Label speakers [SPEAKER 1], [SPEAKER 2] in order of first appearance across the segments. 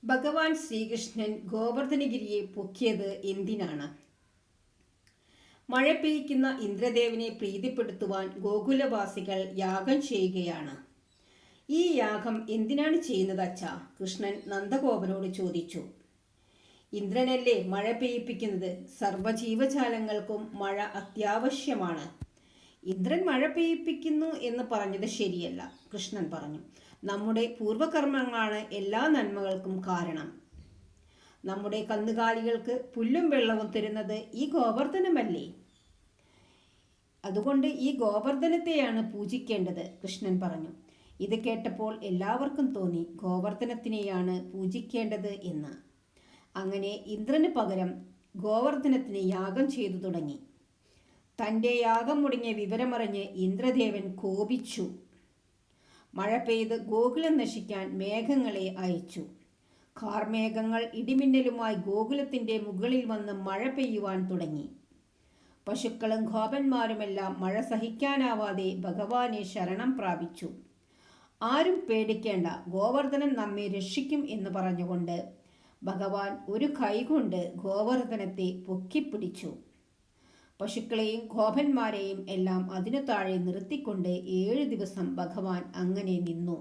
[SPEAKER 1] ഭഗവാൻ ശ്രീകൃഷ്ണൻ ഗോവർദ്ധനഗിരിയെ പൊക്കിയത് എന്തിനാണ്? മഴ പെയ്യ്ക്കുന്ന ഇന്ദ്രദേവനെ പ്രീതിപ്പെടുത്തുവാൻ ഗോകുലവാസികൾ യാഗം ചെയ്യുകയാണ്. ഈ യാഗം എന്തിനാണ് ചെയ്യുന്നത് അച്ഛാ? കൃഷ്ണൻ നന്ദഗോപനോട് ചോദിച്ചു. ഇന്ദ്രനല്ലേ മഴ പെയ്യിപ്പിക്കുന്നത്. സർവ്വജീവജാലങ്ങൾക്കും മഴ അത്യാവശ്യമാണ്. ഇന്ദ്രൻ മഴ പെയ്യിപ്പിക്കുന്നു എന്ന് പറഞ്ഞത് ശരിയല്ല, കൃഷ്ണൻ പറഞ്ഞു. നമ്മുടെ പൂർവകർമ്മങ്ങളാണ് എല്ലാ നന്മകൾക്കും കാരണം. നമ്മുടെ കന്നുകാലികൾക്ക് പുല്ലും വെള്ളവും തരുന്നത് ഈ ഗോവർദ്ധനമല്ലേ? അതുകൊണ്ട് ഈ ഗോവർദ്ധനത്തെയാണ് പൂജിക്കേണ്ടത്, കൃഷ്ണൻ പറഞ്ഞു. ഇത് കേട്ടപ്പോൾ എല്ലാവർക്കും തോന്നി ഗോവർദ്ധനത്തിനെയാണ് പൂജിക്കേണ്ടത് എന്ന്. അങ്ങനെ ഇന്ദ്രന് പകരം ഗോവർദ്ധനത്തിന് യാഗം ചെയ്തു തുടങ്ങി. തൻ്റെ യാഗം മുടങ്ങിയ വിവരമറിഞ്ഞ് ഇന്ദ്രദേവൻ കോപിച്ചു. മഴ പെയ്ത് ഗോകുലം നശിക്കാൻ മേഘങ്ങളെ അയച്ചു. കാർമേഘങ്ങൾ ഇടിമിന്നലുമായി ഗോകുലത്തിൻ്റെ മുകളിൽ വന്ന് മഴ പെയ്യുവാൻ തുടങ്ങി. പശുക്കളും ഗോപന്മാരുമെല്ലാം മഴ സഹിക്കാനാവാതെ ഭഗവാനെ ശരണം പ്രാപിച്ചു. ആരും പേടിക്കേണ്ട, ഗോവർദ്ധനൻ നമ്മെ രക്ഷിക്കും എന്ന് പറഞ്ഞുകൊണ്ട് ഭഗവാൻ ഒരു കൈകൊണ്ട് ഗോവർദ്ധനത്തെ പൊക്കിപ്പിടിച്ചു. പശുക്കളെയും ഗോപന്മാരെയും എല്ലാം അതിനു താഴെ നിർത്തിക്കൊണ്ട് 7 ദിവസം ഭഗവാൻ അങ്ങനെ നിന്നു.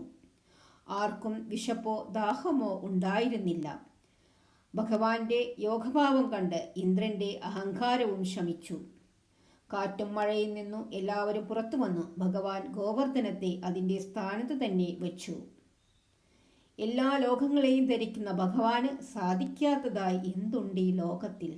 [SPEAKER 1] ആർക്കും വിശപ്പോ ദാഹമോ ഉണ്ടായിരുന്നില്ല. ഭഗവാന്റെ യോഗഭാവം കണ്ട് ഇന്ദ്രന്റെ അഹങ്കാരവും ശമിച്ചു. കാറ്റും മഴയിൽ നിന്നു എല്ലാവരും പുറത്തു വന്നു. ഭഗവാൻ ഗോവർദ്ധനത്തെ അതിൻ്റെ സ്ഥാനത്ത് തന്നെ വെച്ചു. എല്ലാ ലോകങ്ങളെയും ധരിക്കുന്ന ഭഗവാന് സാധിക്കാത്തതായി എന്തുണ്ട് ഈ ലോകത്തിൽ?